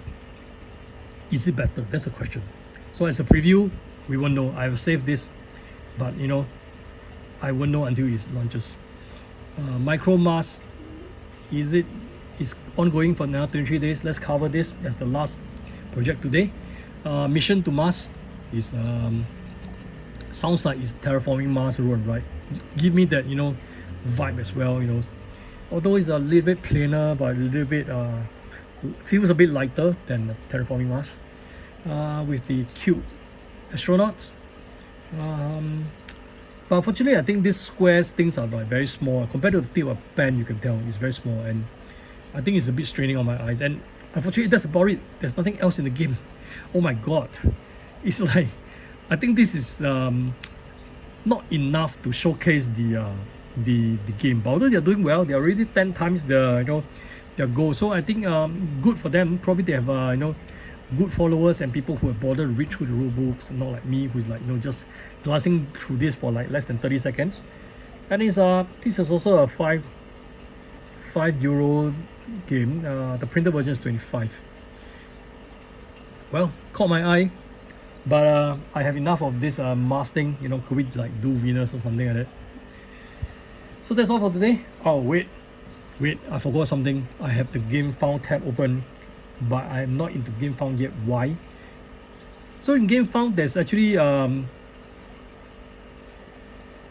Is it better? That's the question. So as a preview, we won't know. I have saved this, but, you know, I won't know until it launches. Micro Mask, is ongoing for now 23 days. Let's cover this. That's the last project today. Mission to Mars is sounds like it's terraforming Mars run, right? Give me that, you know, vibe as well, you know. Although it's a little bit plainer, but a little bit feels a bit lighter than terraforming Mars. With the cute astronauts. But unfortunately, I think these squares things are like very small compared to the tip of a pen. You can tell it's very small, and I think it's a bit straining on my eyes. And unfortunately, that's about it. There's nothing else in the game. Oh my god, it's like, I think this is not enough to showcase the game. But although they're doing well, they're already 10 times their goal. So I think good for them. Probably they have good followers and people who have bothered to read through the rule books, not like me who's like just glancing through this for like less than 30 seconds. And it's this is also a €5 game. The printed version is 25. Well, caught my eye, but I have enough of this masking. Could we like do Venus or something like that? So that's all for today. Oh wait, I forgot something. I have the game found tab open, but I am not into game found yet. Why? So in game found, there's actually a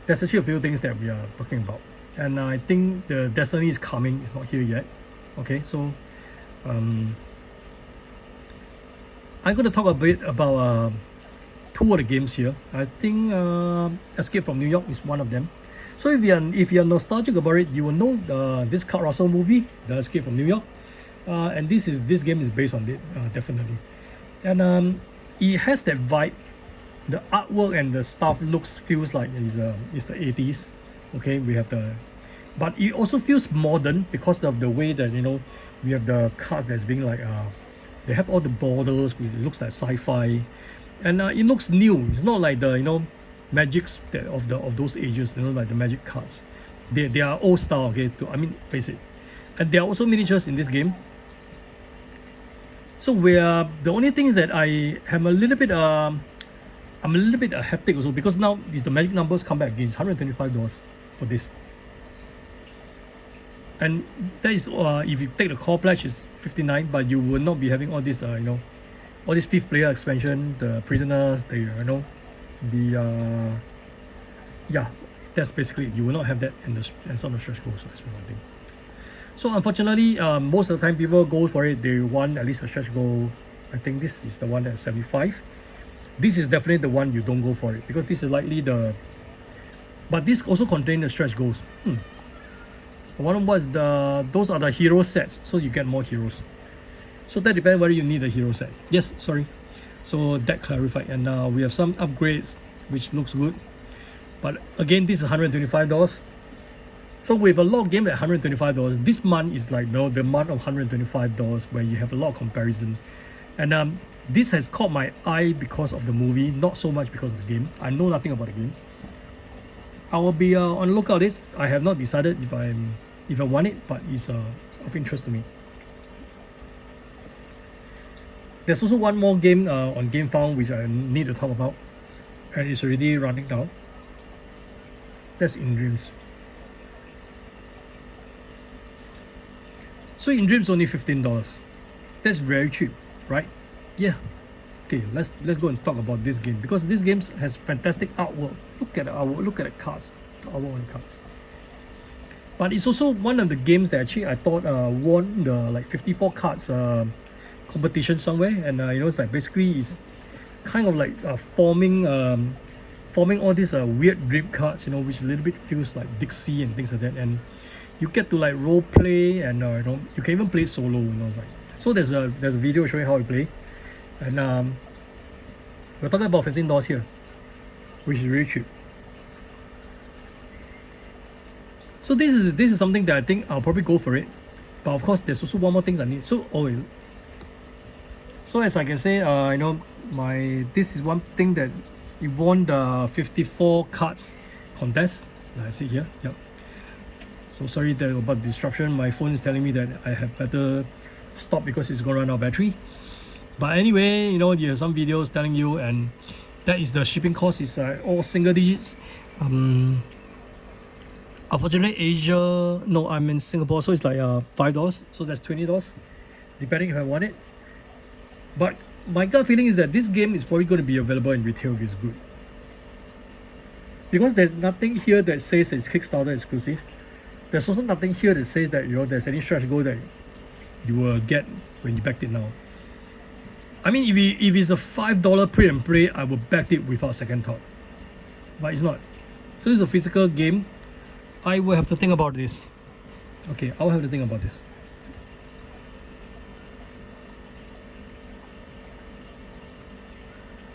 few things that we are talking about, and I think the Destiny is coming. It's not here yet. Okay, so I'm going to talk a bit about two of the games here. I think Escape from New York is one of them. So if you're nostalgic about it, you will know this Kurt Russell movie, The Escape from New York, and this game is based on it, definitely. And it has that vibe. The artwork and the stuff feels like it's the 80s. Okay, we have but it also feels modern because of the way that we have the cards that's being like they have all the borders, which looks like sci-fi, and it looks new. It's not like the magics of those ages, like the magic cards. They are old style. Okay, face it. And there are also miniatures in this game. So the only thing is that I am a little bit I'm a little bit hectic also, because now the magic numbers come back again. It's $125 for this. And that is if you take the core pledge, is $59, but you will not be having all this all this 5th player expansion, the prisoners, that's basically it. You will not have that and some of the stretch goals. So that's one thing. So unfortunately, most of the time people go for it, they want at least a stretch goal. I think this is the one that's 75. This is definitely the one you don't go for it, because this is likely but this also contains the stretch goals. One was those are the hero sets, so you get more heroes. So that depends whether you need a hero set. Yes, sorry. So that clarified. And we have some upgrades, which looks good. But again, this is $125. So we have a lot of games at $125. This month is like the month of $125, where you have a lot of comparison. And this has caught my eye because of the movie, not so much because of the game. I know nothing about the game. I will be on the lookout. I have not decided if I want it, but it's of interest to me. There's also one more game on GameFound which I need to talk about, and it's already running down. That's In Dreams. So In Dreams only $15. That's very cheap, right? Yeah. Okay, let's go and talk about this game, because this game has fantastic artwork. Look at the artwork, look at the cards, the artwork on the cards. But it's also one of the games that actually I thought won the 54 cards competition somewhere, and it's like basically it's kind of like forming all these weird dream cards, which a little bit feels like Dixie and things like that, and you get to like role play, and you can even play solo. It's like, so there's a video showing how you play. And we're talking about $15 here, which is really cheap. So this is something that I think I'll probably go for it. But of course, there's also one more thing I need. So as I can say, this is one thing that it won the 54 cards contest. I see here. Yep. So sorry about disruption. My phone is telling me that I have better stop because it's gonna run out of battery. But anyway, you have some videos telling you, and that is the shipping cost is all single digits. Unfortunately, Asia, no, I'm in Singapore, so it's like $5, so that's $20, depending if I want it. But my gut feeling is that this game is probably going to be available in retail if it's good, because there's nothing here that says it's Kickstarter exclusive. There's also nothing here that says that there's any stretch goal that you will get when you backed it now. I mean, if it's a $5 print and play, I will back it without second thought. But it's not. So it's a physical game. I will have to think about this. Okay, I'll have to think about this.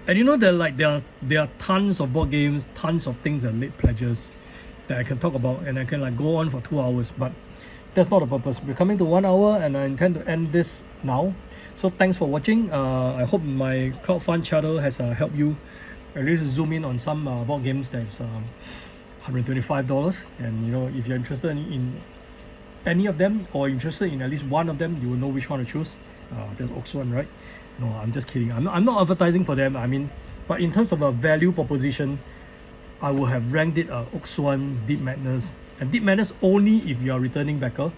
And you know that like there are tons of board games, tons of things and late pledges that I can talk about, and I can like go on for 2 hours, but that's not the purpose. We're coming to 1 hour and I intend to end this now. So thanks for watching. I hope my crowdfund channel has helped you at least zoom in on some board games that's $125. And you know, if you're interested in any of them or interested in at least one of them, you will know which one to choose. There's Oathsworn, right? No, I'm just kidding. I'm not advertising for them. I mean, but in terms of a value proposition, I would have ranked it Oathsworn, Deep Madness, and Deep Madness only if you are returning backer.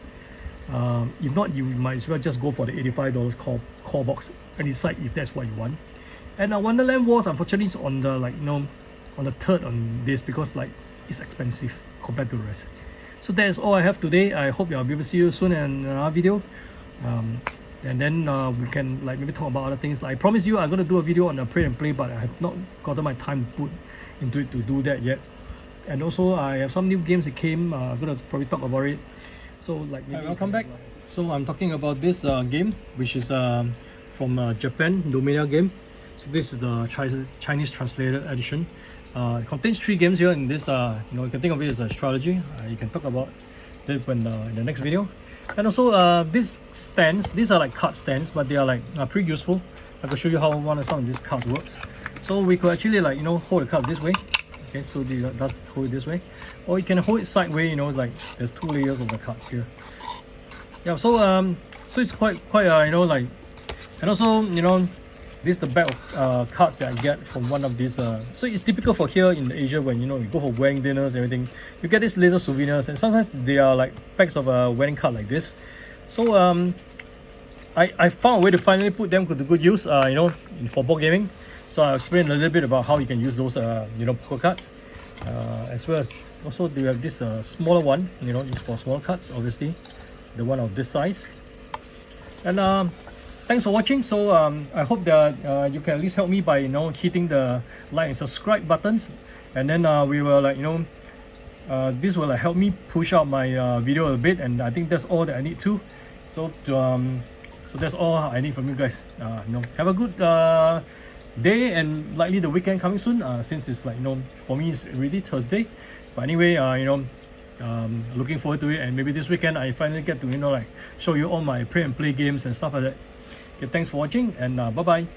If not, you might as well just go for the $85 core box and decide if that's what you want. And Wonderland Wars, unfortunately, is on the on the third on this because like it's expensive compared to the rest. So that's all I have today. I hope I'll be able to see you soon in another video. And then we can like maybe talk about other things. Like, I promise you I'm going to do a video on the Pray and Play, but I have not gotten my time to put into it to do that yet. And also I have some new games that came. I'm going to probably talk about it. So like, maybe welcome back. So I'm talking about this game, which is from Japan, Dominion game. So this is the Chinese translated edition. It contains 3 games here in this. You can think of it as a strategy. You can talk about it when in the next video. And also these stands, these are like card stands, but they are like pretty useful. I can show you how one of some of these cards works. So we could actually like hold the card this way. Okay, so that's hold it this way, or you can hold it sideways. Like there's 2 layers of the cards here. Yeah, so so it's quite like, and also this is the back of cards that I get from one of these. So it's typical for here in Asia when you go for wedding dinners, everything. You get these little souvenirs, and sometimes they are like packs of a wedding card like this. So I found a way to finally put them to good use. For board gaming. So I'll explain a little bit about how you can use those poker cards, as well as also they have this smaller one. It's for small cards, obviously, the one of this size. And thanks for watching. So I hope that you can at least help me by hitting the like and subscribe buttons, and then we will this will help me push out my video a bit, and I think that's all that I need to. So so that's all I need from you guys. Have a good day and likely the weekend coming soon. Since it's like for me it's really Thursday, but anyway, looking forward to it, and maybe this weekend I finally get to show you all my Pray and Play games and stuff like that. Okay, thanks for watching, and bye bye.